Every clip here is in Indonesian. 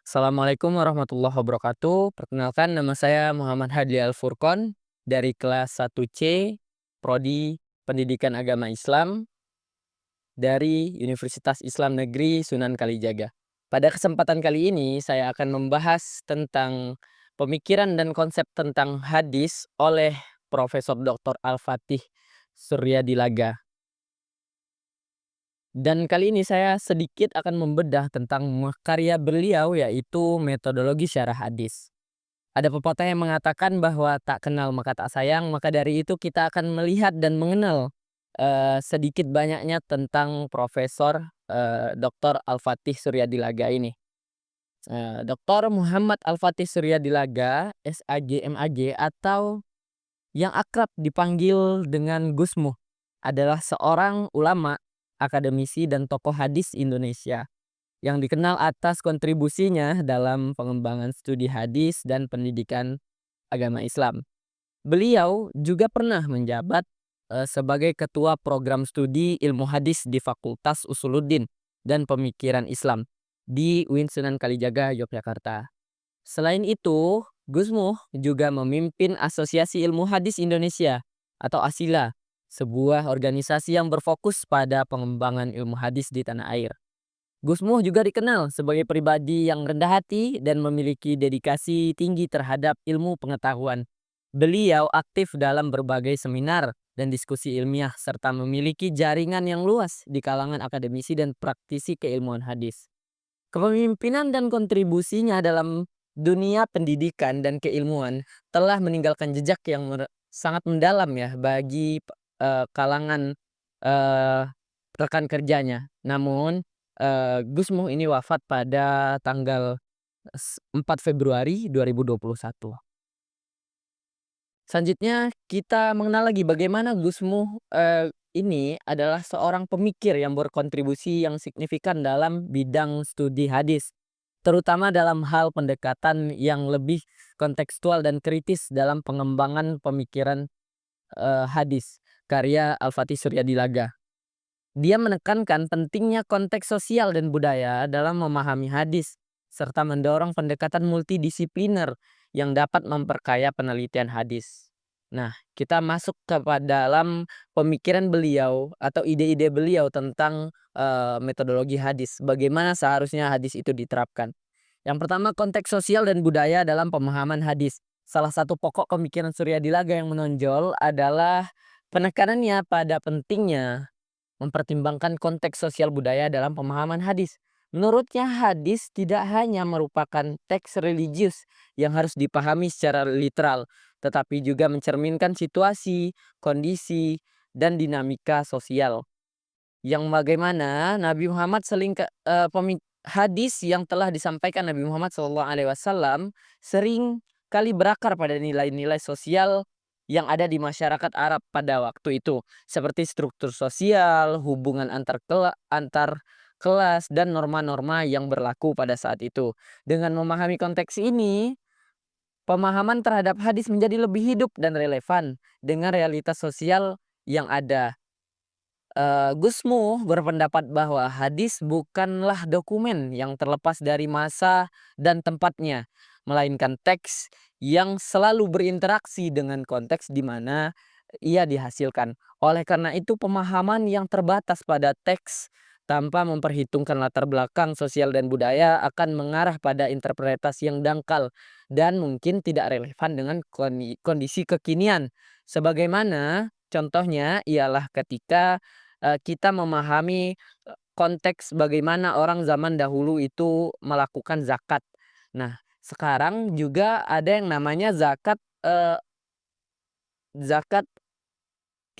Assalamualaikum warahmatullahi wabarakatuh. Perkenalkan nama saya Muhammad Hadi Al-Furqon dari kelas 1C Prodi Pendidikan Agama Islam dari Universitas Islam Negeri Sunan Kalijaga. Pada kesempatan kali ini saya akan membahas tentang pemikiran dan konsep tentang hadis oleh Profesor Dr. Al-Fatih Suryadilaga. Dan kali ini saya sedikit akan membedah tentang karya beliau yaitu metodologi syarah hadis. Ada pepatah yang mengatakan bahwa tak kenal maka tak sayang, maka dari itu kita akan melihat dan mengenal sedikit banyaknya tentang Profesor Dr. Al-Fatih Suryadilaga ini. Dr. Muhammad Al-Fatih Suryadilaga, SAG MAG atau yang akrab dipanggil dengan Gus Muh, adalah seorang ulama, akademisi dan tokoh hadis Indonesia yang dikenal atas kontribusinya dalam pengembangan studi hadis dan pendidikan agama Islam. Beliau juga pernah menjabat sebagai ketua program studi ilmu hadis di Fakultas Usuluddin dan Pemikiran Islam di UIN Sunan Kalijaga, Yogyakarta. Selain itu, Gusmuh juga memimpin Asosiasi Ilmu Hadis Indonesia atau ASILA, sebuah organisasi yang berfokus pada pengembangan ilmu hadis di tanah air. Gusmuh juga dikenal sebagai pribadi yang rendah hati dan memiliki dedikasi tinggi terhadap ilmu pengetahuan. Beliau aktif dalam berbagai seminar dan diskusi ilmiah serta memiliki jaringan yang luas di kalangan akademisi dan praktisi keilmuan hadis. Kepemimpinan dan kontribusinya dalam dunia pendidikan dan keilmuan telah meninggalkan jejak yang sangat mendalam ya bagi kalangan eh, rekan kerjanya. Namun Gus Muh ini wafat pada tanggal 4 Februari 2021. Selanjutnya kita mengenal lagi bagaimana Gus Muh ini adalah seorang pemikir yang berkontribusi yang signifikan dalam bidang studi hadis, terutama dalam hal pendekatan yang lebih kontekstual dan kritis dalam pengembangan pemikiran hadis, karya Al-Fatih Suryadilaga. Dia menekankan pentingnya konteks sosial dan budaya dalam memahami hadis, serta mendorong pendekatan multidisipliner yang dapat memperkaya penelitian hadis. Nah, kita masuk dalam pemikiran beliau atau ide-ide beliau tentang metodologi hadis. Bagaimana seharusnya hadis itu diterapkan. Yang pertama, konteks sosial dan budaya dalam pemahaman hadis. Salah satu pokok pemikiran Suryadilaga yang menonjol adalah penekanannya pada pentingnya mempertimbangkan konteks sosial budaya dalam pemahaman hadis. Menurutnya hadis tidak hanya merupakan teks religius yang harus dipahami secara literal, tetapi juga mencerminkan situasi, kondisi, dan dinamika sosial. Yang bagaimana Nabi Muhammad hadis yang telah disampaikan Nabi Muhammad SAW sering kali berakar pada nilai-nilai sosial yang ada di masyarakat Arab pada waktu itu, seperti struktur sosial, hubungan antar kelas dan norma-norma yang berlaku pada saat itu. Dengan memahami konteks ini, pemahaman terhadap hadis menjadi lebih hidup dan relevan dengan realitas sosial yang ada. Gus Muh berpendapat bahwa hadis bukanlah dokumen yang terlepas dari masa dan tempatnya, melainkan teks yang selalu berinteraksi dengan konteks di mana ia dihasilkan. Oleh karena itu, pemahaman yang terbatas pada teks tanpa memperhitungkan latar belakang sosial dan budaya akan mengarah pada interpretasi yang dangkal dan mungkin tidak relevan dengan kondisi kekinian. Sebagaimana contohnya ialah ketika kita memahami konteks bagaimana orang zaman dahulu itu melakukan zakat. Nah, sekarang juga ada yang namanya zakat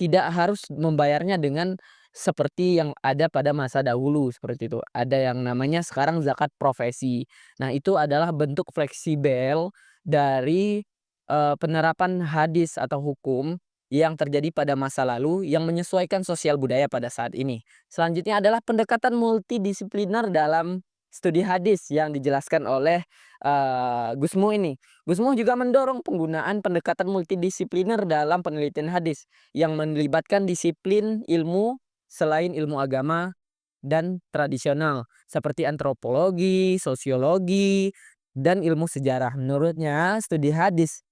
tidak harus membayarnya dengan seperti yang ada pada masa dahulu, seperti itu. Ada yang namanya sekarang zakat profesi. Nah, itu adalah bentuk fleksibel dari penerapan hadis atau hukum yang terjadi pada masa lalu yang menyesuaikan sosial budaya pada saat ini. Selanjutnya adalah pendekatan multidisipliner dalam studi hadis yang dijelaskan oleh Gus Muh ini. Gus Muh juga mendorong penggunaan pendekatan multidisipliner dalam penelitian hadis yang melibatkan disiplin ilmu selain ilmu agama dan tradisional seperti antropologi, sosiologi, dan ilmu sejarah. Menurutnya, studi hadis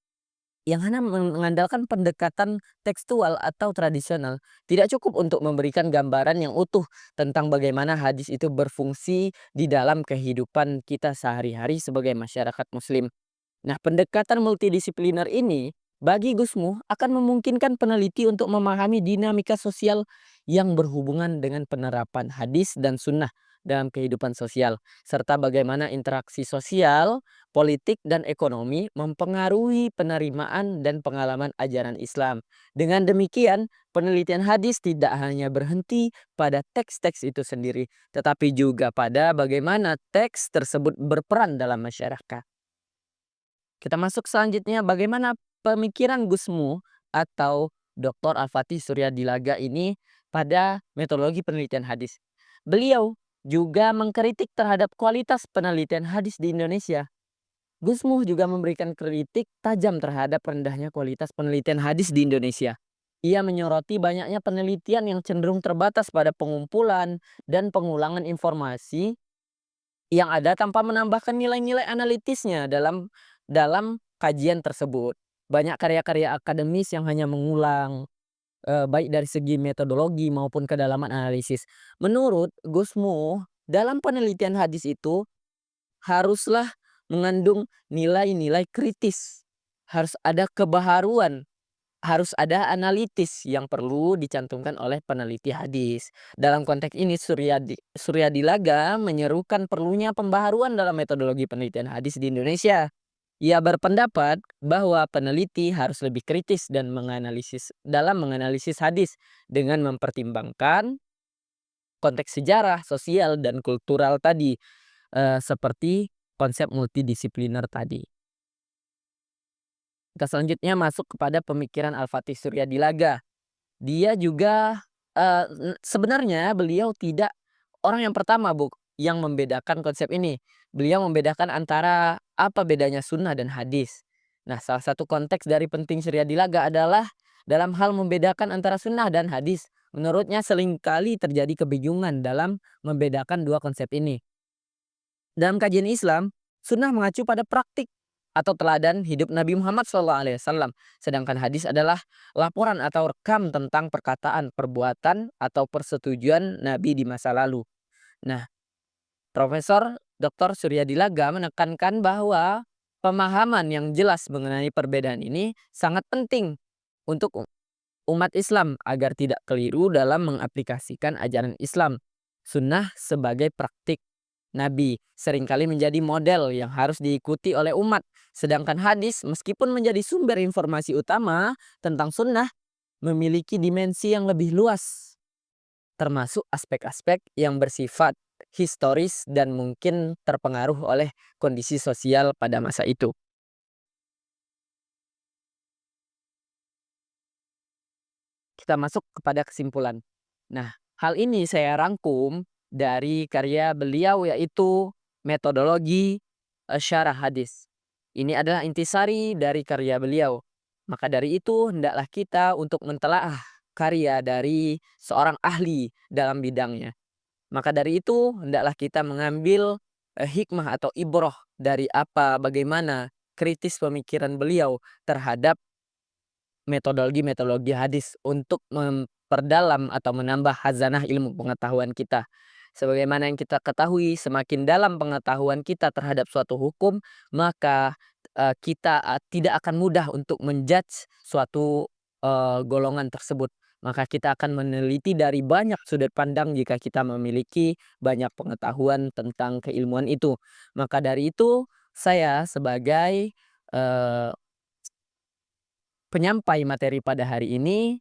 yang hanya mengandalkan pendekatan tekstual atau tradisional tidak cukup untuk memberikan gambaran yang utuh tentang bagaimana hadis itu berfungsi di dalam kehidupan kita sehari-hari sebagai masyarakat Muslim. Nah, pendekatan multidisipliner ini bagi Gusmu akan memungkinkan peneliti untuk memahami dinamika sosial yang berhubungan dengan penerapan hadis dan sunnah dalam kehidupan sosial, serta bagaimana interaksi sosial, politik, dan ekonomi mempengaruhi penerimaan dan pengalaman ajaran Islam. Dengan demikian, penelitian hadis tidak hanya berhenti pada teks-teks itu sendiri, tetapi juga pada bagaimana teks tersebut berperan dalam masyarakat. Kita masuk selanjutnya, bagaimana pemikiran Gusmu atau Dr. Al-Fatih Suryadilaga ini pada metodologi penelitian hadis. Beliau juga mengkritik terhadap kualitas penelitian hadis di Indonesia. Gusmu juga memberikan kritik tajam terhadap rendahnya kualitas penelitian hadis di Indonesia. Ia menyoroti banyaknya penelitian yang cenderung terbatas pada pengumpulan dan pengulangan informasi yang ada tanpa menambahkan nilai-nilai analitisnya dalam kajian tersebut. Banyak karya-karya akademis yang hanya mengulang, baik dari segi metodologi maupun kedalaman analisis. Menurut Gusmu, dalam penelitian hadis itu haruslah mengandung nilai-nilai kritis, harus ada kebaharuan, harus ada analitis yang perlu dicantumkan oleh peneliti hadis. Dalam konteks ini Suryadilaga menyerukan perlunya pembaharuan dalam metodologi penelitian hadis di Indonesia. Ia berpendapat bahwa peneliti harus lebih kritis dan menganalisis hadis dengan mempertimbangkan konteks sejarah, sosial, dan kultural tadi, seperti konsep multidisipliner tadi. Kita selanjutnya masuk kepada pemikiran Al-Fatih Suryadilaga. Dia juga, sebenarnya beliau tidak orang yang pertama yang membedakan konsep ini. Beliau membedakan antara apa bedanya sunnah dan hadis. Nah, salah satu konteks dari penting Suryadilaga adalah dalam hal membedakan antara sunnah dan hadis. Menurutnya seringkali terjadi kebingungan dalam membedakan dua konsep ini. Dalam kajian Islam, sunnah mengacu pada praktik atau teladan hidup Nabi Muhammad SAW. Sedangkan hadis adalah laporan atau rekam tentang perkataan, perbuatan, atau persetujuan Nabi di masa lalu. Nah, Profesor Dr. Suryadilaga menekankan bahwa pemahaman yang jelas mengenai perbedaan ini sangat penting untuk umat Islam agar tidak keliru dalam mengaplikasikan ajaran Islam. Sunnah sebagai praktik Nabi seringkali menjadi model yang harus diikuti oleh umat. Sedangkan hadis meskipun menjadi sumber informasi utama tentang sunnah memiliki dimensi yang lebih luas. Termasuk aspek-aspek yang bersifat historis dan mungkin terpengaruh oleh kondisi sosial pada masa itu. Kita masuk kepada kesimpulan. Nah, hal ini saya rangkum dari karya beliau yaitu metodologi syarah hadis. Ini adalah intisari dari karya beliau. Maka dari itu hendaklah kita untuk mentelaah karya dari seorang ahli dalam bidangnya. Maka dari itu hendaklah kita mengambil hikmah atau ibroh dari bagaimana kritis pemikiran beliau terhadap metodologi-metodologi hadis untuk memperdalam atau menambah khazanah ilmu pengetahuan kita. Sebagaimana yang kita ketahui, semakin dalam pengetahuan kita terhadap suatu hukum, maka kita tidak akan mudah untuk menjudge suatu golongan tersebut. Maka kita akan meneliti dari banyak sudut pandang jika kita memiliki banyak pengetahuan tentang keilmuan itu. Maka dari itu, saya sebagai eh, penyampai materi pada hari ini,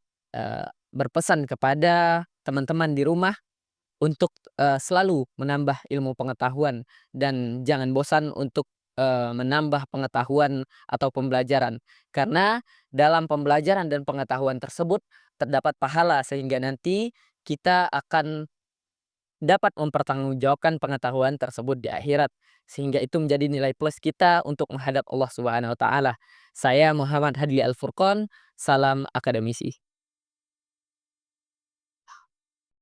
berpesan kepada teman-teman di rumah untuk, selalu menambah ilmu pengetahuan dan jangan bosan untuk, menambah pengetahuan atau pembelajaran. Karena dalam pembelajaran dan pengetahuan tersebut terdapat pahala sehingga nanti kita akan dapat mempertanggungjawabkan pengetahuan tersebut di akhirat, sehingga itu menjadi nilai plus kita untuk menghadap Allah Subhanahu wa taala. Saya Muhammad Hadli Al Furqon, salam akademisi.